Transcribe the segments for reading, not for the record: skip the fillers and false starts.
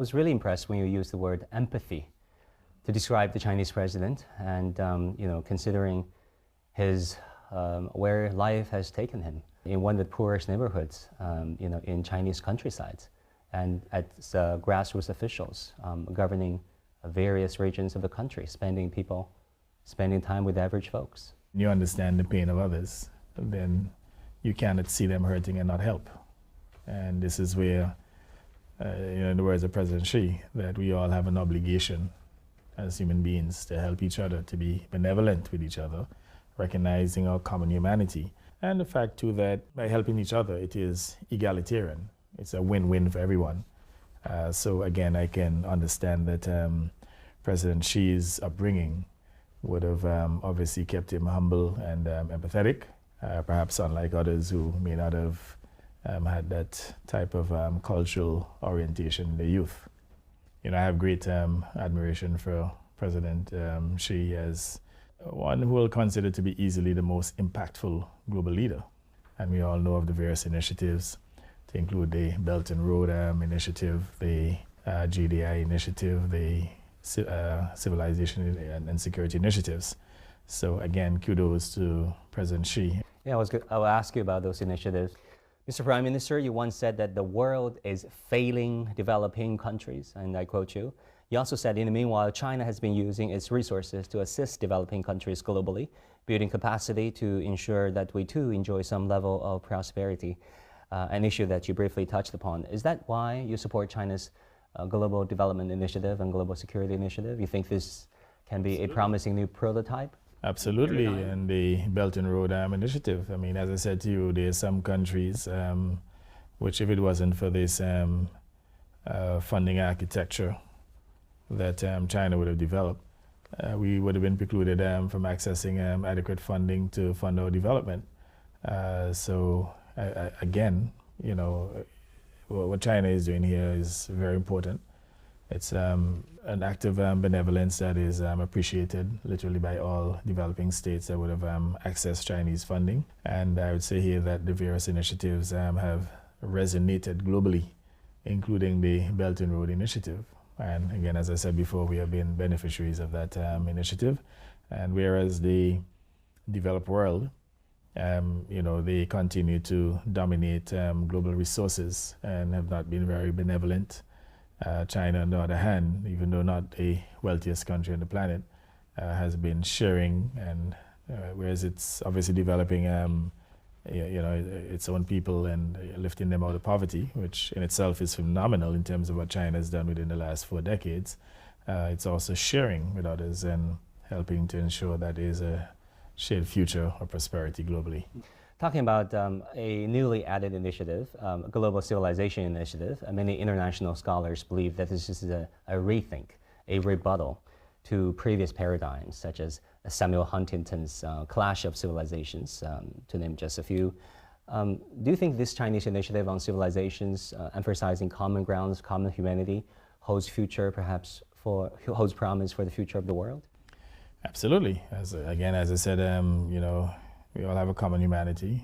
Was really impressed when you used the word empathy to describe the Chinese president, and considering his where life has taken him in one of the poorest neighborhoods, in Chinese countrysides, and as grassroots officials governing various regions of the country, spending time with average folks. You understand the pain of others, then you cannot see them hurting and not help. And this is where, in the words of President Xi, that we all have an obligation as human beings to help each other, to be benevolent with each other, recognizing our common humanity. And the fact too that by helping each other, it is egalitarian. It's a win-win for everyone. So again, I can understand that President Xi's upbringing would have obviously kept him humble and empathetic, perhaps unlike others who may not have had that type of cultural orientation in their youth. I have great admiration for President Xi as one who will consider to be easily the most impactful global leader. And we all know of the various initiatives, to include the Belt and Road Initiative, the GDI Initiative, the Civilization and Security Initiatives. So again, kudos to President Xi. Yeah, I'll ask you about those initiatives. Mr. Prime Minister, you once said that the world is failing developing countries, and I quote you. You also said, in the meanwhile, China has been using its resources to assist developing countries globally, building capacity to ensure that we too enjoy some level of prosperity, an issue that you briefly touched upon. Is that why you support China's Global Development Initiative and Global Security Initiative? You think this can be a promising new prototype? Absolutely, and the Belt and Road Initiative. I mean, as I said to you, there are some countries which, if it wasn't for this funding architecture that China would have developed, we would have been precluded from accessing adequate funding to fund our development. So again, what China is doing here is very important. It's an act of benevolence that is appreciated literally by all developing states that would have accessed Chinese funding. And I would say here that the various initiatives have resonated globally, including the Belt and Road Initiative. And again, as I said before, we have been beneficiaries of that initiative. And whereas the developed world, they continue to dominate global resources and have not been very benevolent. China, on the other hand, even though not the wealthiest country on the planet, has been sharing, and whereas it's obviously developing, its own people and lifting them out of poverty, which in itself is phenomenal in terms of what China has done within the last 4 decades. It's also sharing with others and helping to ensure that there is a shared future of prosperity globally. Talking about a newly added initiative, Global Civilization Initiative, many international scholars believe that this is a rethink, a rebuttal to previous paradigms, such as Samuel Huntington's Clash of Civilizations, to name just a few. Do you think this Chinese initiative on civilizations, emphasizing common grounds, common humanity, holds promise for the future of the world? Absolutely. As I said, we all have a common humanity.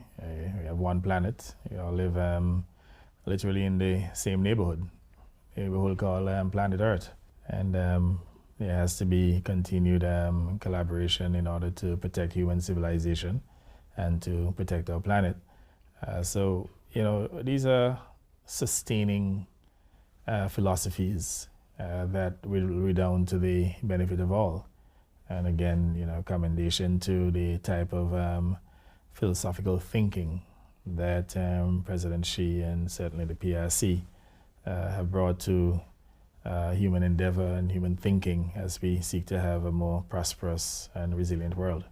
We have one planet. We all live literally in the same neighborhood called planet Earth. And there has to be continued collaboration in order to protect human civilization and to protect our planet. So, these are sustaining philosophies that will redound to the benefit of all. And again, commendation to the type of philosophical thinking that President Xi and certainly the PRC have brought to human endeavor and human thinking as we seek to have a more prosperous and resilient world.